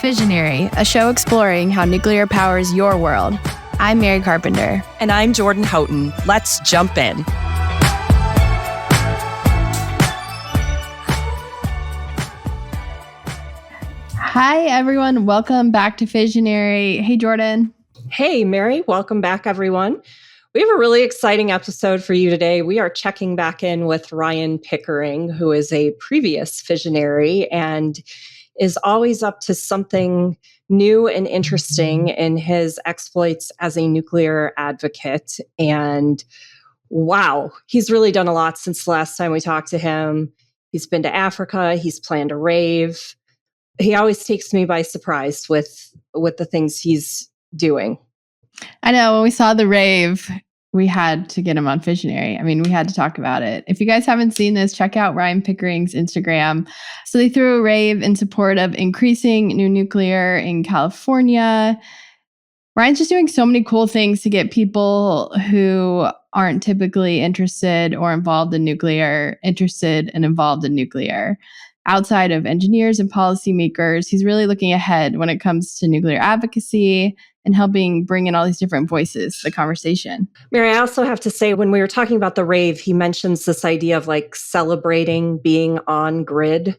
Fissionary, a show exploring how nuclear powers your world. I'm Mary Carpenter. And I'm Jordan Houghton. Let's jump in. Hi, everyone. Welcome back to Fissionary. Hey, Jordan. Hey, Mary. Welcome back, everyone. We have a really exciting episode for you today. We are checking back in with Ryan Pickering, who is a previous Fissionary and is always up to something new and interesting in his exploits as a nuclear advocate. And wow, he's really done a lot since the last time we talked to him. He's been to Africa. He's planned a rave. He always takes me by surprise with the things he's doing. I know when we saw the rave, we had to get him on Fissionary. I mean, we had to talk about it. If you guys haven't seen this, check out Ryan Pickering's Instagram. So they threw a rave in support of increasing new nuclear in California. Ryan's just doing so many cool things to get people who aren't typically interested or involved in nuclear interested and involved in nuclear. Outside of engineers and policymakers, he's really looking ahead when it comes to nuclear advocacy and helping bring in all these different voices to the conversation. Mary, I also have to say, when we were talking about the rave, he mentions this idea of like celebrating being on grid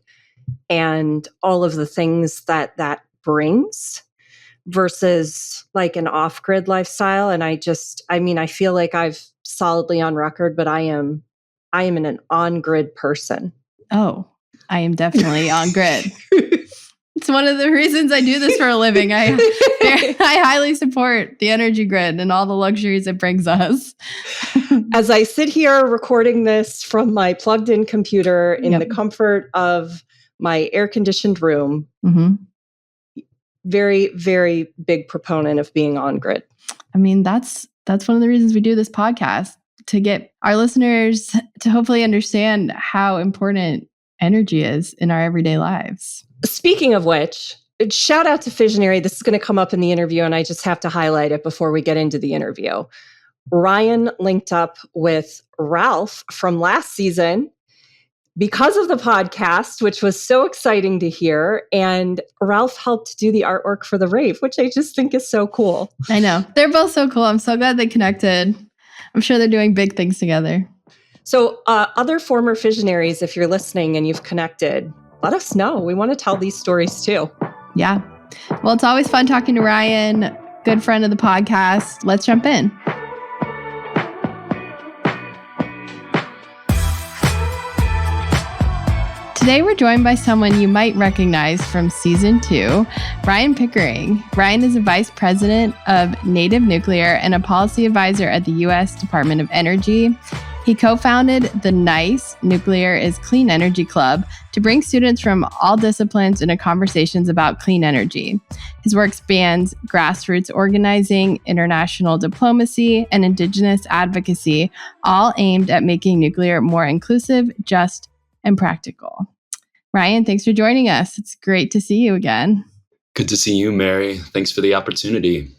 and all of the things that brings versus like an off-grid lifestyle. And I feel like I've solidly on record, but I am an on-grid person. Oh, I am definitely on grid. It's one of the reasons I do this for a living. I highly support the energy grid and all the luxuries it brings us. As I sit here recording this from my plugged-in computer in the comfort of my air-conditioned room, very, very big proponent of being on grid. I mean, that's one of the reasons we do this podcast, to get our listeners to hopefully understand how important energy is in our everyday lives. Speaking of which, shout out to Fissionary. This is going to come up in the interview, and I just have to highlight it before we get into the interview. Ryan linked up with Ralph from last season because of the podcast, which was so exciting to hear. And Ralph helped do the artwork for the rave, which I just think is so cool. I know. They're both so cool. I'm so glad they connected. I'm sure they're doing big things together. So other former Fissionaries, if you're listening and you've connected, let us know. We want to tell these stories too. Yeah. Well, it's always fun talking to Ryan, good friend of the podcast. Let's jump in. Today, we're joined by someone you might recognize from season 2, Ryan Pickering. Ryan is a vice president of Native Nuclear and a policy advisor at the U.S. Department of Energy. He co-founded the NICE, Nuclear is Clean Energy Club, to bring students from all disciplines into conversations about clean energy. His work spans grassroots organizing, international diplomacy, and Indigenous advocacy, all aimed at making nuclear more inclusive, just, and practical. Ryan, thanks for joining us. It's great to see you again. Good to see you, Mary. Thanks for the opportunity.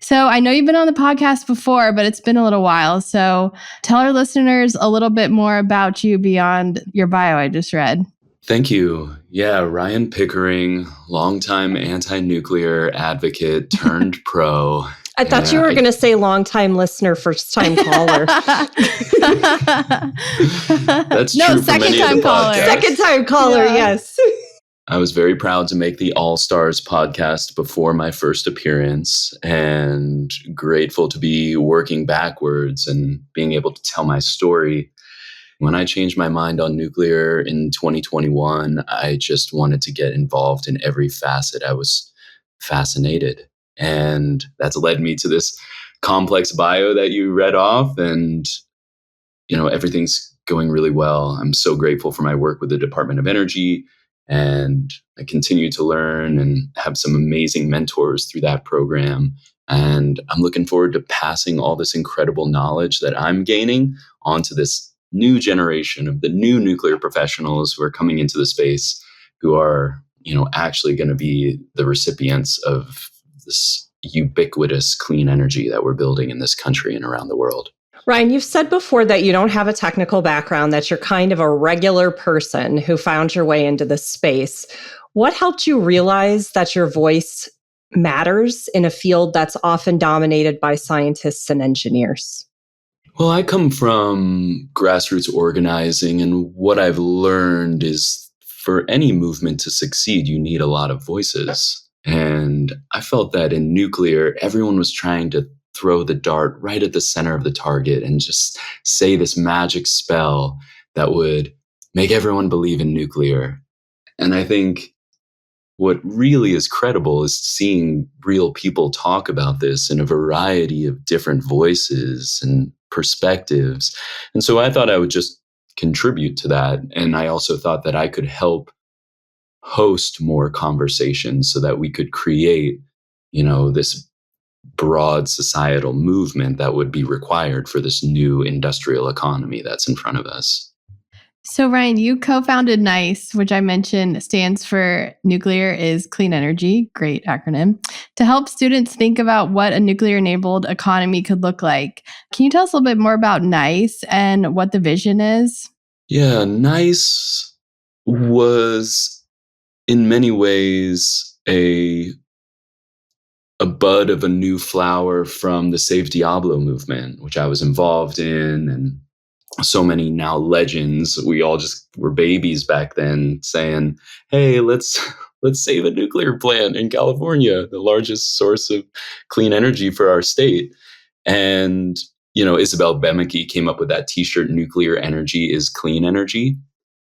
So I know you've been on the podcast before, but it's been a little while. So tell our listeners a little bit more about you beyond your bio I just read. Thank you. Yeah, Ryan Pickering, longtime anti-nuclear advocate turned pro. I thought you were going to say long-time listener, first-time caller. That's true for many of the podcasts. Second-time caller, yes. I was very proud to make the All Stars podcast before my first appearance, and grateful to be working backwards and being able to tell my story. When I changed my mind on nuclear in 2021, I just wanted to get involved in every facet. I was fascinated. And that's led me to this complex bio that you read off. And, everything's going really well. I'm so grateful for my work with the Department of Energy. And I continue to learn and have some amazing mentors through that program. And I'm looking forward to passing all this incredible knowledge that I'm gaining onto this new generation of the new nuclear professionals who are coming into the space, who are, actually going to be the recipients of this ubiquitous clean energy that we're building in this country and around the world. Ryan, you've said before that you don't have a technical background, that you're kind of a regular person who found your way into this space. What helped you realize that your voice matters in a field that's often dominated by scientists and engineers? Well, I come from grassroots organizing, and what I've learned is for any movement to succeed, you need a lot of voices. And I felt that in nuclear, everyone was trying to throw the dart right at the center of the target and just say this magic spell that would make everyone believe in nuclear. And I think what really is credible is seeing real people talk about this in a variety of different voices and perspectives. And so I thought I would just contribute to that. And I also thought that I could help host more conversations so that we could create, this broad societal movement that would be required for this new industrial economy that's in front of us. So, Ryan, you co-founded NICE, which I mentioned stands for Nuclear is Clean Energy, great acronym, to help students think about what a nuclear-enabled economy could look like. Can you tell us a little bit more about NICE and what the vision is? Yeah, NICE was in many ways a bud of a new flower from the Save Diablo movement, which I was involved in, and so many now legends. We all just were babies back then saying, hey, let's save a nuclear plant in California, the largest source of clean energy for our state. And, Isabel Bemeke came up with that t-shirt, nuclear energy is clean energy.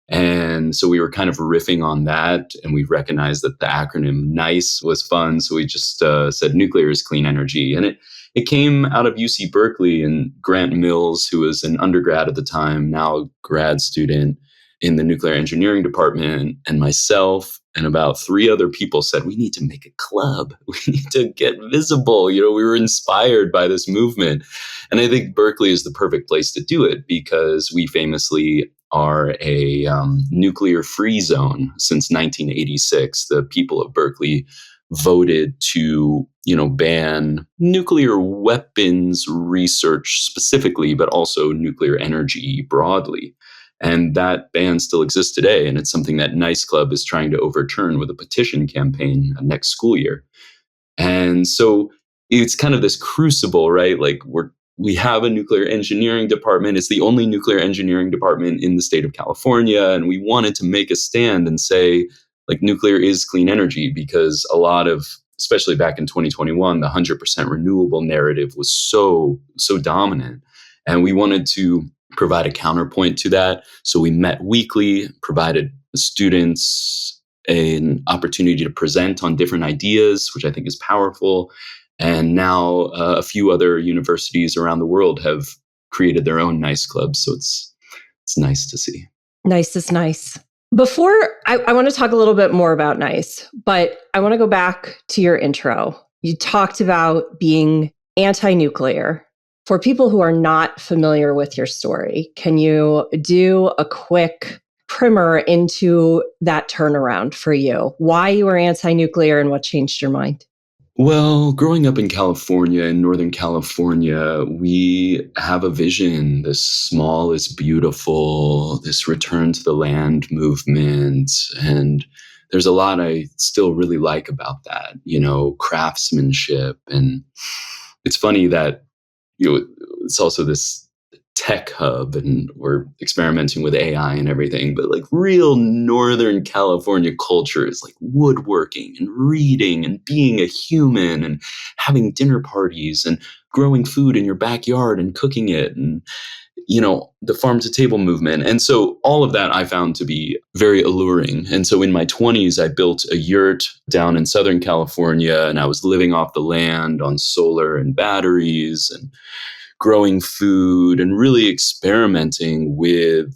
And so we were kind of riffing on that, and we recognized that the acronym NICE was fun. So we just said nuclear is clean energy. And it came out of UC Berkeley, and Grant Mills, who was an undergrad at the time, now a grad student in the nuclear engineering department, and myself and about 3 other people said, we need to make a club. We need to get visible. We were inspired by this movement. And I think Berkeley is the perfect place to do it because we famously are a nuclear-free zone since 1986. The people of Berkeley voted to, ban nuclear weapons research specifically, but also nuclear energy broadly. And that ban still exists today. And it's something that NICE Club is trying to overturn with a petition campaign next school year. And so it's kind of this crucible, right? Like we have a nuclear engineering department. It's the only nuclear engineering department in the state of California. And we wanted to make a stand and say, like, nuclear is clean energy because a lot of, especially back in 2021, the 100% renewable narrative was so dominant. And we wanted to provide a counterpoint to that. So we met weekly, provided students an opportunity to present on different ideas, which I think is powerful. And now a few other universities around the world have created their own NICE clubs. So it's nice to see. NICE is nice. Before, I want to talk a little bit more about NICE, but I want to go back to your intro. You talked about being anti-nuclear. For people who are not familiar with your story, can you do a quick primer into that turnaround for you? Why you were anti-nuclear and what changed your mind? Well, growing up in California, in Northern California, we have a vision. This small is beautiful, this return to the land movement. And there's a lot I still really like about that, craftsmanship. And it's funny that, it's also this tech hub and we're experimenting with AI and everything, but like real Northern California culture is like woodworking and reading and being a human and having dinner parties and growing food in your backyard and cooking it and, the farm to table movement. And so all of that I found to be very alluring. And so in my 20s, I built a yurt down in Southern California and I was living off the land on solar and batteries and growing food and really experimenting with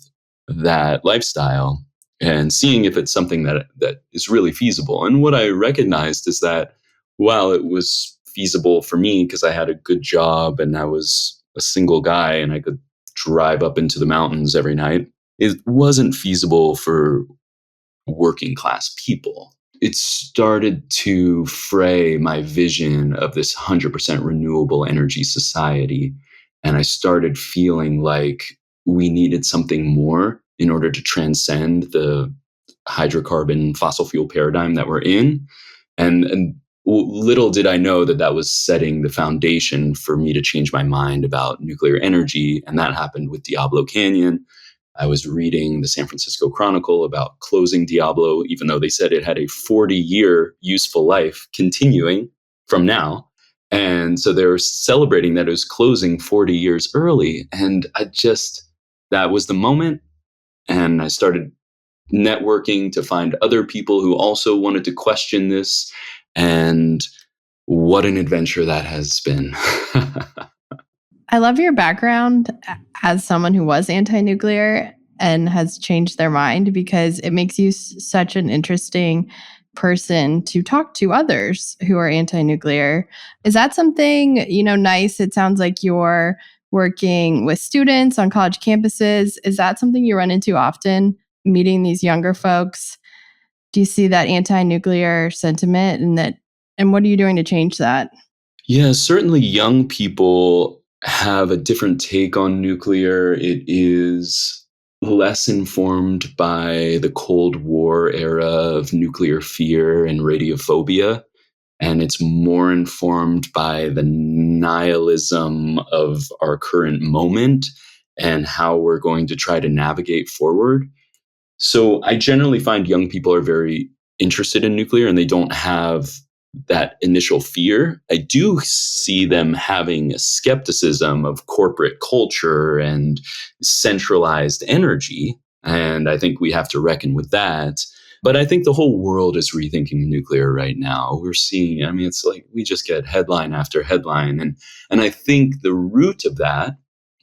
that lifestyle and seeing if it's something that is really feasible. And what I recognized is that while it was feasible for me because I had a good job and I was a single guy and I could drive up into the mountains every night, it wasn't feasible for working class people. It started to fray my vision of this 100% renewable energy society. And I started feeling like we needed something more in order to transcend the hydrocarbon fossil fuel paradigm that we're in. And little did I know that that was setting the foundation for me to change my mind about nuclear energy. And that happened with Diablo Canyon. I was reading the San Francisco Chronicle about closing Diablo, even though they said it had a 40-year useful life continuing from now. And so they were celebrating that it was closing 40 years early. And that was the moment. And I started networking to find other people who also wanted to question this. And what an adventure that has been. I love your background as someone who was anti-nuclear and has changed their mind, because it makes you such an interesting person to talk to others who are anti-nuclear. Is that something, nice? It sounds like you're working with students on college campuses. Is that something you run into often, meeting these younger folks? Do you see that anti-nuclear sentiment, and what are you doing to change that? Yeah, certainly young people have a different take on nuclear. It is less informed by the Cold War era of nuclear fear and radiophobia. And it's more informed by the nihilism of our current moment and how we're going to try to navigate forward. So I generally find young people are very interested in nuclear and they don't have that initial fear. I do see them having a skepticism of corporate culture and centralized energy. And I think we have to reckon with that. But I think the whole world is rethinking nuclear right now. We're seeing, it's like we just get headline after headline. And I think the root of that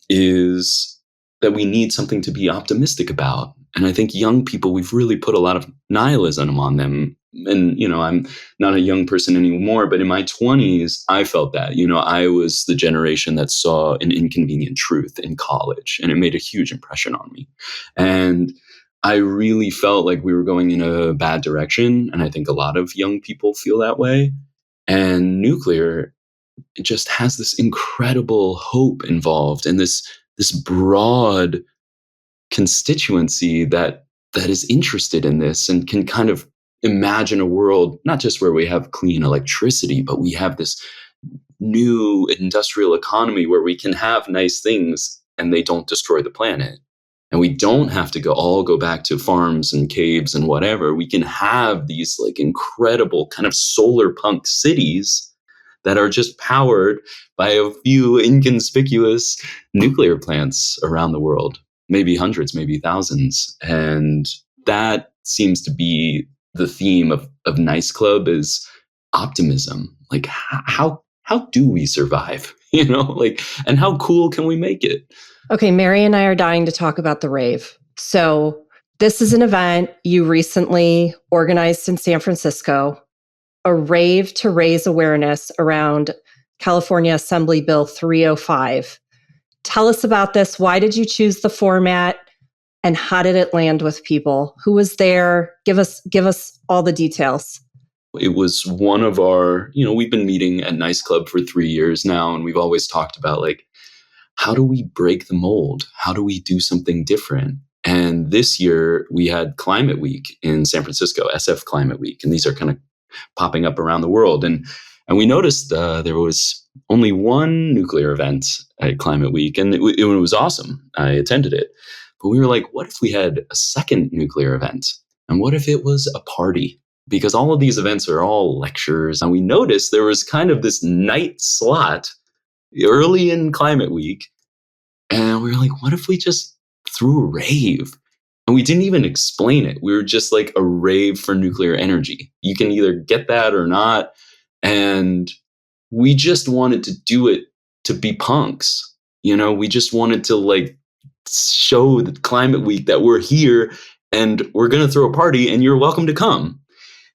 is that we need something to be optimistic about. And I think young people, we've really put a lot of nihilism on them. And, I'm not a young person anymore, but in my 20s, I felt that, I was the generation that saw an inconvenient truth in college, and it made a huge impression on me. And I really felt like we were going in a bad direction. And I think a lot of young people feel that way. And nuclear, it just has this incredible hope involved and this broad constituency that is interested in this and can kind of imagine a world, not just where we have clean electricity, but we have this new industrial economy where we can have nice things and they don't destroy the planet. And we don't have to go back to farms and caves and whatever. We can have these like incredible kind of solar punk cities that are just powered by a few inconspicuous nuclear plants around the world, maybe hundreds, maybe thousands. And that seems to be the theme of Nice Club, is optimism. Like how do we survive? And how cool can we make it? Okay, Mary and I are dying to talk about the rave. So this is an event you recently organized in San Francisco, a rave to raise awareness around California Assembly Bill 305. Tell us about this. Why did you choose the format? And how did it land with people? Who was there? Give us all the details. It was one of our, we've been meeting at Nice Club for 3 years now, and we've always talked about like, how do we break the mold? How do we do something different? And this year we had Climate Week in San Francisco, SF Climate Week, and these are kind of popping up around the world. And we noticed there was only one nuclear event at Climate Week, and it was awesome. I attended it. But we were like, what if we had a second nuclear event? And what if it was a party? Because all of these events are all lectures. And we noticed there was kind of this night slot early in Climate Week. And we were like, what if we just threw a rave? And we didn't even explain it. We were just like a rave for nuclear energy. You can either get that or not. And we just wanted to do it to be punks. We just wanted to like show the Climate Week that we're here and we're going to throw a party and you're welcome to come.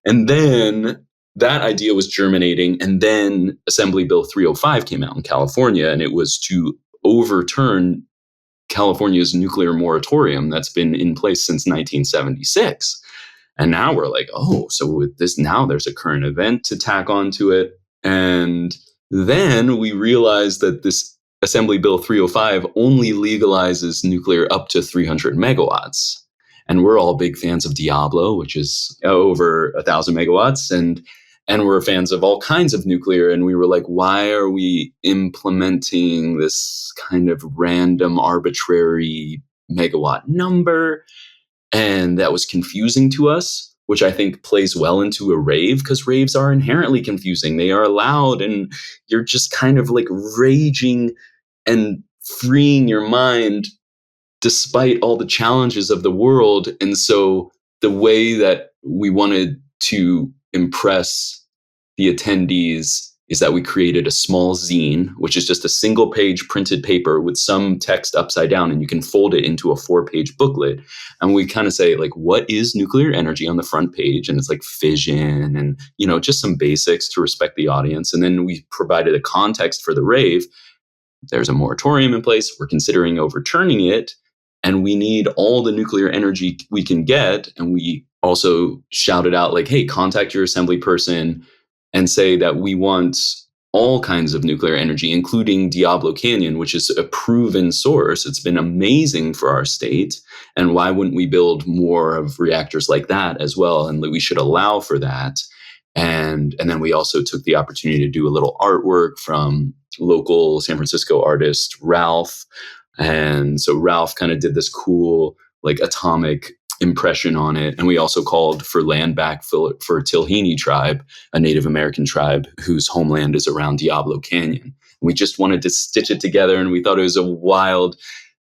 And then that idea was germinating. And then Assembly Bill 305 came out in California, and it was to overturn California's nuclear moratorium that's been in place since 1976. And now we're like, so with this, now there's a current event to tack onto it. And then we realized that this Assembly Bill 305 only legalizes nuclear up to 300 megawatts. And we're all big fans of Diablo, which is over 1,000 megawatts. And we're fans of all kinds of nuclear. And we were like, why are we implementing this kind of random, arbitrary megawatt number? And that was confusing to us, which I think plays well into a rave, because raves are inherently confusing. They are loud and you're just kind of like raging and freeing your mind despite all the challenges of the world. And so the way that we wanted to impress the attendees is that we created a small zine, which is just a single page printed paper with some text upside down, and you can fold it into a 4-page booklet. And we kind of say, like, what is nuclear energy on the front page? And it's like fission and, just some basics to respect the audience. And then we provided a context for the rave. There's a moratorium in place. We're considering overturning it. And we need all the nuclear energy we can get. And we also shouted out, like, hey, contact your assembly person and say that we want all kinds of nuclear energy, including Diablo Canyon, which is a proven source. It's been amazing for our state. And why wouldn't we build more of reactors like that as well? And we should allow for that. And then we also took the opportunity to do a little artwork from local San Francisco artist Ralph. And so Ralph kind of did this cool, like, atomic impression on it. And we also called for land back for Tilhini tribe, a Native American tribe whose homeland is around Diablo Canyon. We just wanted to stitch it together, and we thought it was a wild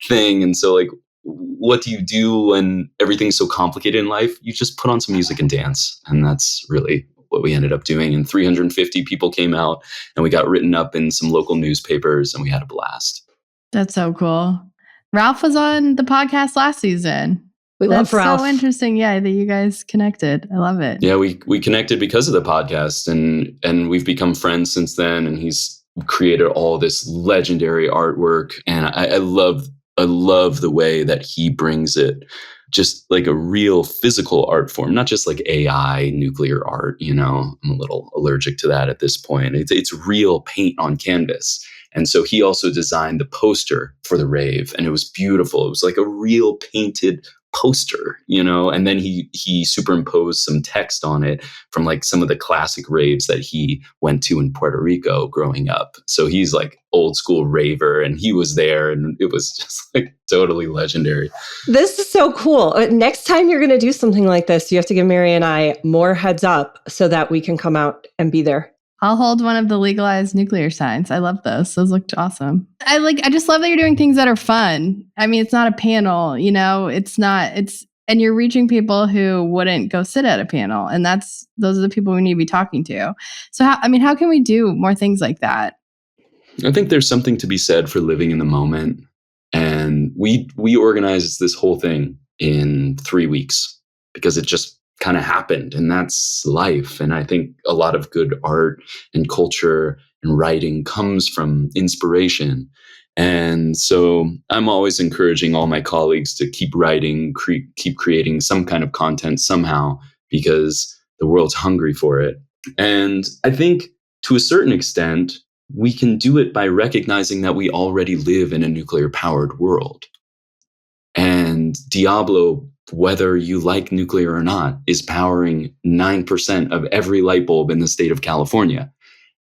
thing. And so, like, what do you do when everything's so complicated in life? You just put on some music and dance. And that's really what we ended up doing. And 350 people came out, and we got written up in some local newspapers, and we had a blast. That's so cool. Ralph was on the podcast last season. We love Ralph. So interesting, that you guys connected. I love it. Yeah, we connected because of the podcast, and we've become friends since then. And he's created all this legendary artwork, and I love the way that he brings it, just like a real physical art form, not just like AI nuclear art. I'm a little allergic to that at this point. It's real paint on canvas. And so he also designed the poster for the rave, and it was beautiful. It was like a real painted poster, and then he superimposed some text on it from like some of the classic raves that he went to in Puerto Rico growing up. So he's like old school raver, and he was there, and it was just like totally legendary. This is so cool. Next time you're going to do something like this, you have to give Mary and I more heads up so that we can come out and be there. I'll hold one of the legalized nuclear signs. I love those. Those looked awesome. I just love that you're doing things that are fun. I mean, it's not a panel, and you're reaching people who wouldn't go sit at a panel. And those are the people we need to be talking to. So how can we do more things like that? I think there's something to be said for living in the moment. And we organized this whole thing in 3 weeks because it just kind of happened, and that's life. And I think a lot of good art and culture and writing comes from inspiration. And so I'm always encouraging all my colleagues to keep writing, keep creating some kind of content somehow, because the world's hungry for it. And I think to a certain extent, we can do it by recognizing that we already live in a nuclear powered world. And Diablo, whether you like nuclear or not, is powering 9% of every light bulb in the state of California.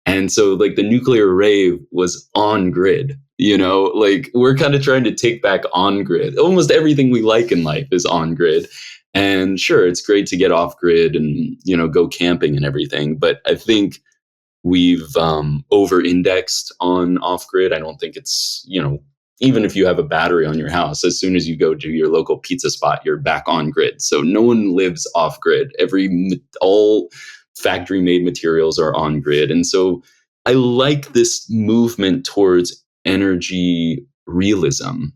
And so like the nuclear rave was on grid, like we're kind of trying to take back on grid. Almost everything we like in life is on grid. And sure, it's great to get off grid and, go camping and everything. But I think we've over-indexed on off grid. I don't think it's, even if you have a battery on your house, as soon as you go to your local pizza spot, you're back on grid. So no one lives off grid. All factory made materials are on grid. And so I like this movement towards energy realism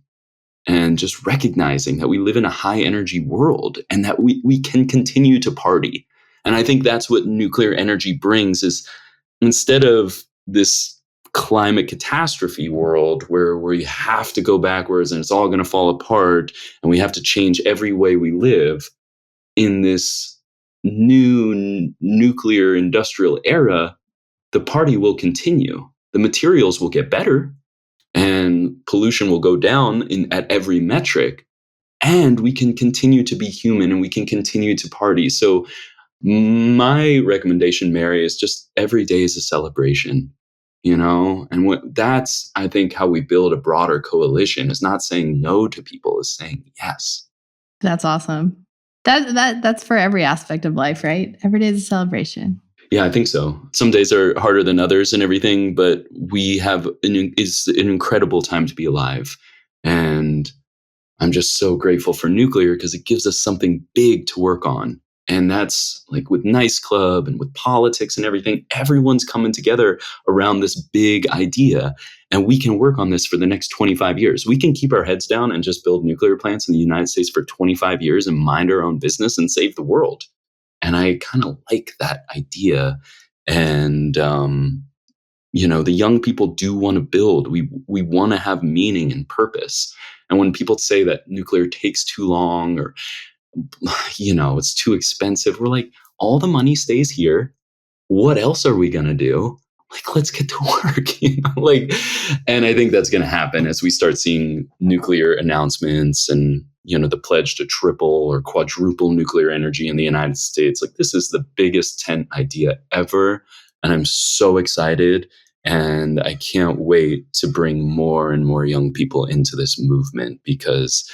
and just recognizing that we live in a high energy world and that we can continue to party. And I think that's what nuclear energy brings, is instead of this climate catastrophe world where we have to go backwards and it's all going to fall apart and we have to change every way we live, in this new nuclear industrial era, the party will continue. The materials will get better and pollution will go down at every metric, and we can continue to be human and we can continue to party. So my recommendation, Mary, is just every day is a celebration, and that's, I think, how we build a broader coalition, is not saying no to people, is saying yes. That's awesome. That's for every aspect of life, right? Every day is a celebration. Yeah, I think so. Some days are harder than others and everything, but it's an incredible time to be alive. And I'm just so grateful for nuclear because it gives us something big to work on. And that's like with Nice Club and with politics and everything, everyone's coming together around this big idea. And we can work on this for the next 25 years. We can keep our heads down and just build nuclear plants in the United States for 25 years and mind our own business and save the world. And I kind of like that idea. And, the young people do want to build. We want to have meaning and purpose. And when people say that nuclear takes too long or, it's too expensive, we're like, all the money stays here. What else are we going to do? Like, let's get to work, and I think that's going to happen as we start seeing nuclear announcements and, the pledge to triple or quadruple nuclear energy in the United States. Like, this is the biggest tent idea ever. And I'm so excited. And I can't wait to bring more and more young people into this movement because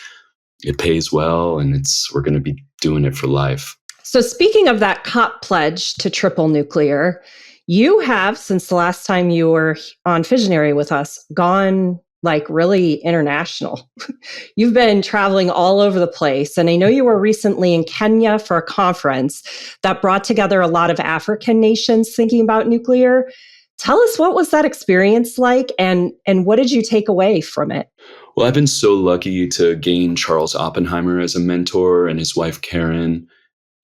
it pays well and we're going to be doing it for life. So speaking of that COP pledge to triple nuclear, you have, since the last time you were on Fissionary with us, gone like really international. You've been traveling all over the place. And I know you were recently in Kenya for a conference that brought together a lot of African nations thinking about nuclear. Tell us, what was that experience like and what did you take away from it? Well, I've been so lucky to gain Charles Oppenheimer as a mentor and his wife, Karen.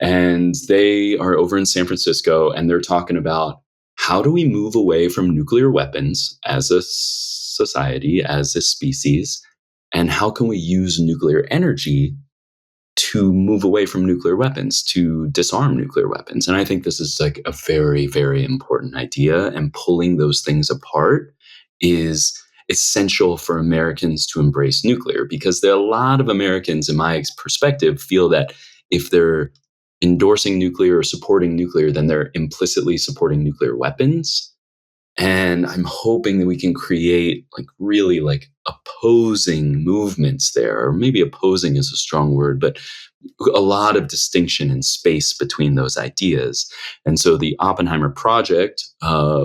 And they are over in San Francisco and they're talking about how do we move away from nuclear weapons as a society, as a species, and how can we use nuclear energy to move away from nuclear weapons, to disarm nuclear weapons. And I think this is like a very, very important idea. And pulling those things apart is essential for Americans to embrace nuclear, because there are a lot of Americans, in my perspective, feel that if they're endorsing nuclear or supporting nuclear, then they're implicitly supporting nuclear weapons. And I'm hoping that we can create really opposing movements there, or maybe opposing is a strong word, but a lot of distinction and space between those ideas. And so the Oppenheimer Project,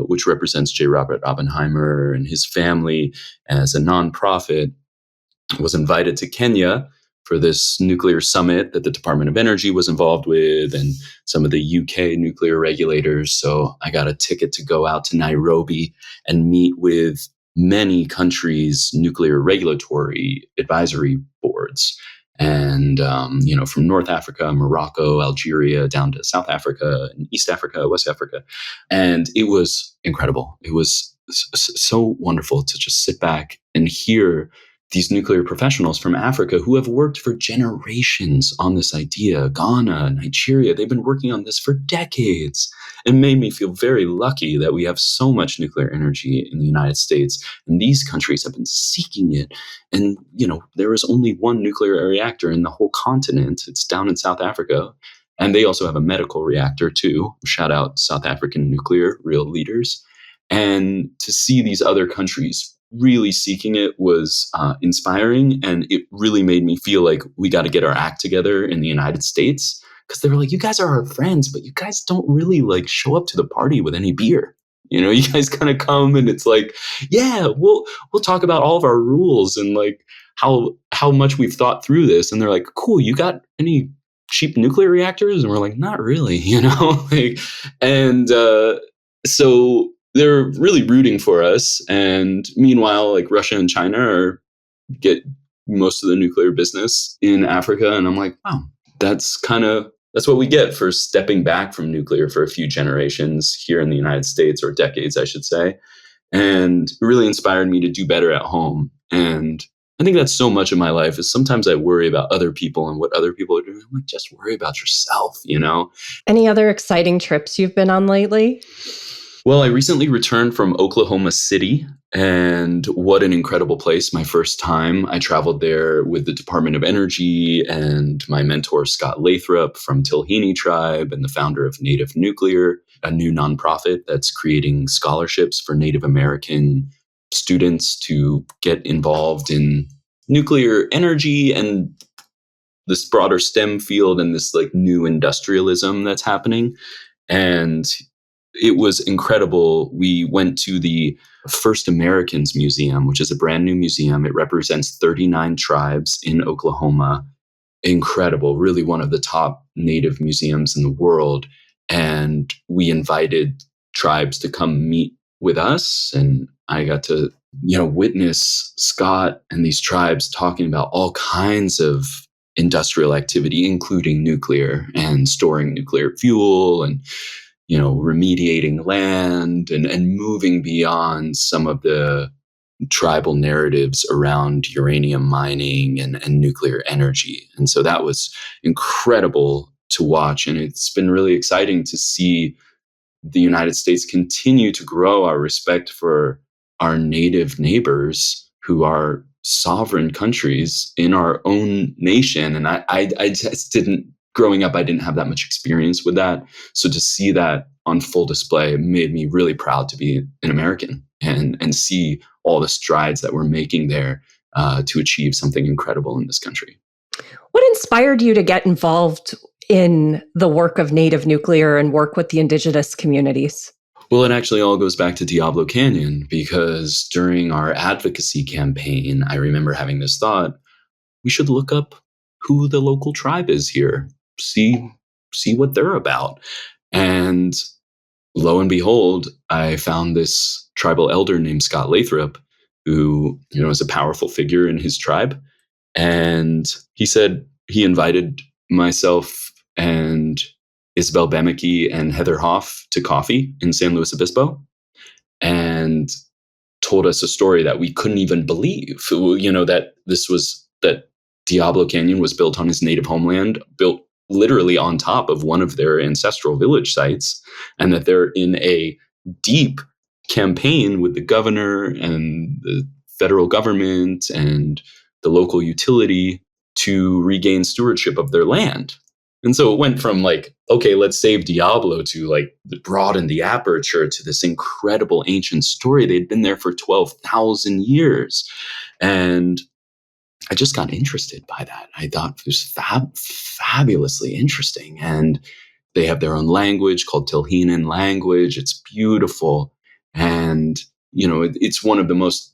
which represents J. Robert Oppenheimer and his family as a nonprofit, was invited to Kenya for this nuclear summit that the Department of Energy was involved with and some of the UK nuclear regulators. So I got a ticket to go out to Nairobi and meet with many countries' nuclear regulatory advisory boards. And, from North Africa, Morocco, Algeria, down to South Africa, and East Africa, West Africa. And it was incredible. It was so wonderful to just sit back and hear these nuclear professionals from Africa who have worked for generations on this idea. Ghana, Nigeria, they've been working on this for decades. It made me feel very lucky that we have so much nuclear energy in the United States, and these countries have been seeking it. And, there is only one nuclear reactor in the whole continent. It's down in South Africa. And they also have a medical reactor too. Shout out South African nuclear, real leaders. And to see these other countries really seeking it was inspiring. And it really made me feel like we got to get our act together in the United States, because they were like, you guys are our friends, but you guys don't really show up to the party with any beer. You guys kind of come and it's like, yeah, we'll talk about all of our rules and how much we've thought through this. And they're like, cool, you got any cheap nuclear reactors? And we're like, not really, so they're really rooting for us. And meanwhile, Russia and China get most of the nuclear business in Africa. And I'm like, wow, that's what we get for stepping back from nuclear for a few generations here in the United States, or decades, I should say. And it really inspired me to do better at home. And I think that's so much of my life, is sometimes I worry about other people and what other people are doing. I'm like, just worry about yourself, Any other exciting trips you've been on lately? Well, I recently returned from Oklahoma City, And what an incredible place. My first time, I traveled there with the Department of Energy and my mentor, Scott Lathrop from Tilhini Tribe and the founder of Native Nuclear, a new nonprofit that's creating scholarships for Native American students to get involved in nuclear energy and this broader STEM field and this like new industrialism that's happening. And it was incredible. We went to the First Americans Museum, which is a brand new museum. It represents 39 tribes in Oklahoma. Incredible, really one of the top Native museums in the world. And we invited tribes to come meet with us. And I got to, witness Scott and these tribes talking about all kinds of industrial activity, including nuclear and storing nuclear fuel and remediating land and moving beyond some of the tribal narratives around uranium mining and nuclear energy. And so that was incredible to watch. And it's been really exciting to see the United States continue to grow our respect for our native neighbors who are sovereign countries in our own nation. And I just didn't, growing up, I didn't have that much experience with that. So to see that on full display made me really proud to be an American and see all the strides that we're making there to achieve something incredible in this country. What inspired you to get involved in the work of Native Nuclear and work with the Indigenous communities? Well, it actually all goes back to Diablo Canyon, because during our advocacy campaign, I remember having this thought, we should look up who the local tribe is here, see what they're about. And lo and behold, I found this tribal elder named Scott Lathrop, who, is a powerful figure in his tribe. And he said he invited myself and Isabel Bemeke and Heather Hoff to coffee in San Luis Obispo and told us a story that we couldn't even believe, that Diablo Canyon was built on his native homeland, built literally on top of one of their ancestral village sites, and that they're in a deep campaign with the governor and the federal government and the local utility to regain stewardship of their land. And so it went from like, okay, let's save Diablo to like broaden the aperture to this incredible ancient story. They'd been there for 12,000 years. And I just got interested by that. I thought it was fabulously interesting. And they have their own language called Tilhini language. It's beautiful. And, it's one of the most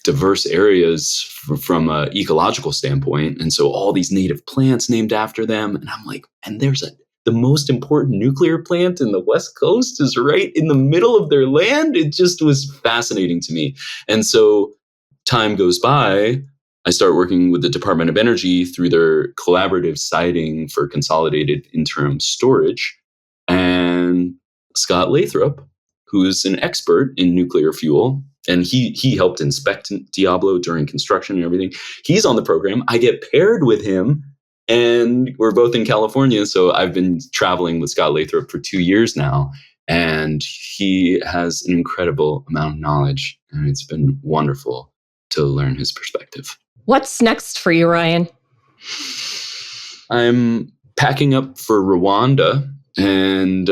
diverse areas from an ecological standpoint. And so all these native plants named after them. And I'm like, and there's the most important nuclear plant in the West Coast is right in the middle of their land. It just was fascinating to me. And so time goes by. I start working with the Department of Energy through their collaborative siting for consolidated interim storage. And Scott Lathrop, who is an expert in nuclear fuel, and he helped inspect Diablo during construction and everything. He's on the program. I get paired with him, and we're both in California. So I've been traveling with Scott Lathrop for 2 years now, and he has an incredible amount of knowledge, and it's been wonderful to learn his perspective. What's next for you, Ryan? I'm packing up for Rwanda and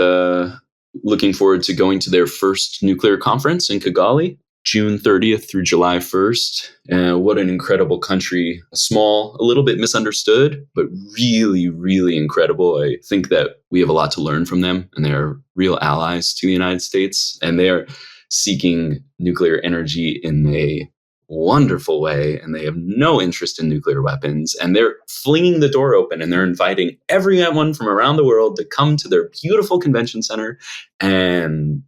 looking forward to going to their first nuclear conference in Kigali, June 30th through July 1st. What an incredible country. Small, a little bit misunderstood, but really, really incredible. I think that we have a lot to learn from them, and they're real allies to the United States. And they are seeking nuclear energy in a wonderful way, and they have no interest in nuclear weapons, and they're flinging the door open, and they're inviting everyone from around the world to come to their beautiful convention center and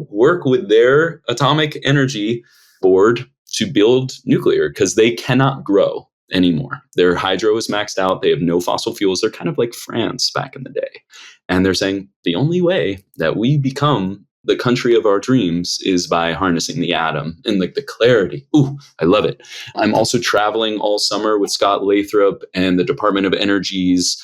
work with their atomic energy board to build nuclear, because they cannot grow anymore. Their hydro is maxed out. They have no fossil fuels. They're kind of like France back in the day. And they're saying the only way that we become the country of our dreams is by harnessing the atom and like the clarity. Ooh, I love it. I'm also traveling all summer with Scott Lathrop and the Department of Energy's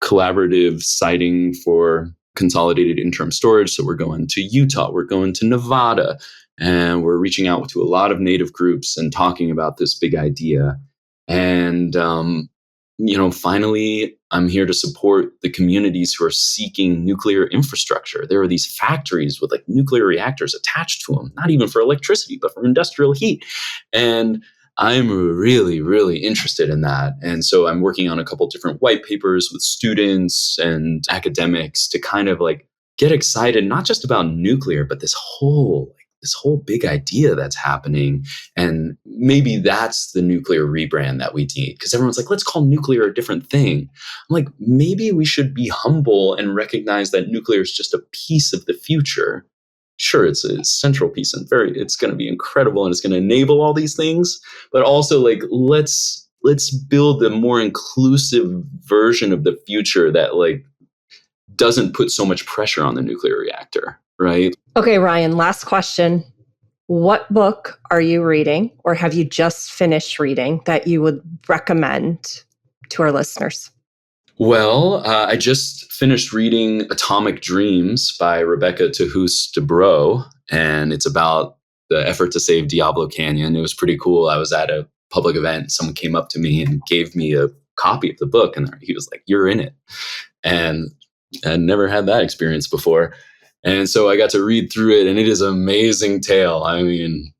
collaborative siting for consolidated interim storage. So we're going to Utah, we're going to Nevada, And we're reaching out to a lot of Native groups and talking about this big idea. And, finally, I'm here to support the communities who are seeking nuclear infrastructure. There are these factories with like nuclear reactors attached to them, not even for electricity, but for industrial heat. And I'm really, really interested in that. And so I'm working on a couple different white papers with students and academics to kind of like get excited, not just about nuclear, but this whole big idea that's happening. And maybe that's the nuclear rebrand that we need. Because everyone's like, let's call nuclear a different thing. I'm like, maybe we should be humble and recognize that nuclear is just a piece of the future. Sure, it's a central piece and it's going to be incredible and it's going to enable all these things. But also like, let's build a more inclusive version of the future that like doesn't put so much pressure on the nuclear reactor. Right. Okay, Ryan, last question. What book are you reading or have you just finished reading that you would recommend to our listeners? Well, I just finished reading Atomic Dreams by Rebecca Tehus-Dubrow, and it's about the effort to save Diablo Canyon. It was pretty cool. I was at a public event. Someone came up to me and gave me a copy of the book, and he was like, "You're in it." And I'd never had that experience before. And so I got to read through it, and it is an amazing tale. I mean,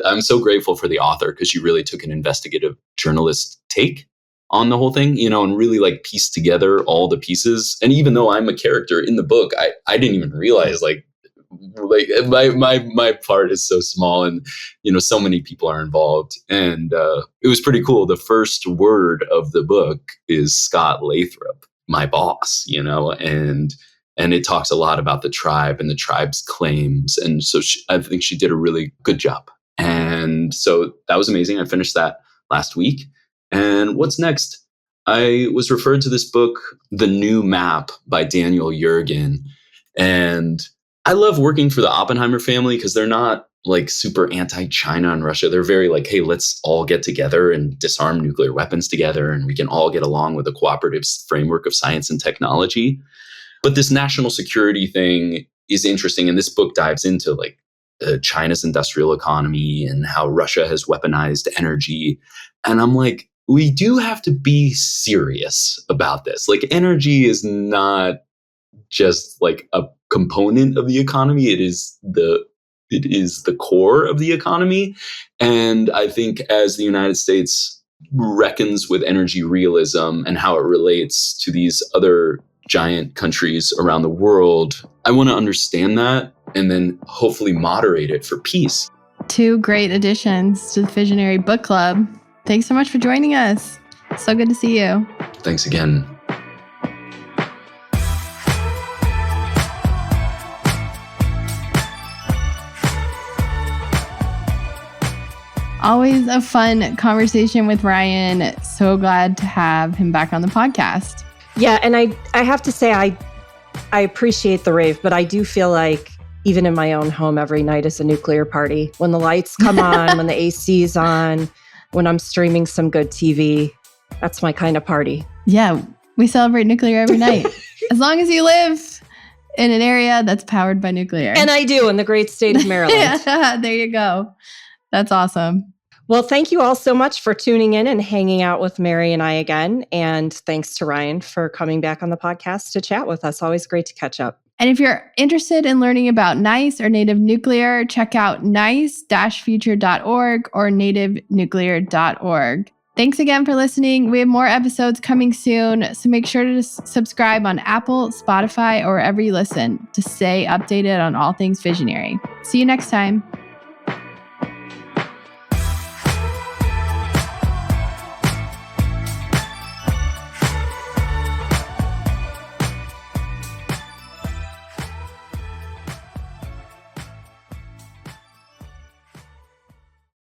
I'm so grateful for the author because she really took an investigative journalist take on the whole thing, and really like pieced together all the pieces. And even though I'm a character in the book, I didn't even realize like my part is so small, and so many people are involved. And it was pretty cool. The first word of the book is Scott Lathrop, my boss, and it talks a lot about the tribe and the tribe's claims. And so I think she did a really good job. And so that was amazing. I finished that last week. And what's next? I was referred to this book, The New Map by Daniel Yergin. And I love working for the Oppenheimer family because they're not like super anti-China and Russia. They're very like, hey, let's all get together and disarm nuclear weapons together. And we can all get along with a cooperative framework of science and technology. But this national security thing is interesting. And this book dives into like China's industrial economy and how Russia has weaponized energy. And I'm like, we do have to be serious about this. Like energy is not just like a component of the economy. It is the core of the economy. And I think as the United States reckons with energy realism and how it relates to these other giant countries around the world, I want to understand that and then hopefully moderate it for peace. 2 great additions to the Visionary Book Club. Thanks so much for joining us. So good to see you. Thanks again. Always a fun conversation with Ryan. So glad to have him back on the podcast. Yeah, and I have to say, I appreciate the rave, but I do feel like even in my own home, every night is a nuclear party. When the lights come on, when the AC's on, when I'm streaming some good TV, that's my kind of party. Yeah, we celebrate nuclear every night. As long as you live in an area that's powered by nuclear. And I do in the great state of Maryland. There you go. That's awesome. Well, thank you all so much for tuning in and hanging out with Mary and I again. And thanks to Ryan for coming back on the podcast to chat with us. Always great to catch up. And if you're interested in learning about NICE or Native Nuclear, check out nice-future.org or nativenuclear.org. Thanks again for listening. We have more episodes coming soon, so make sure to subscribe on Apple, Spotify, or wherever you listen to stay updated on all things visionary. See you next time.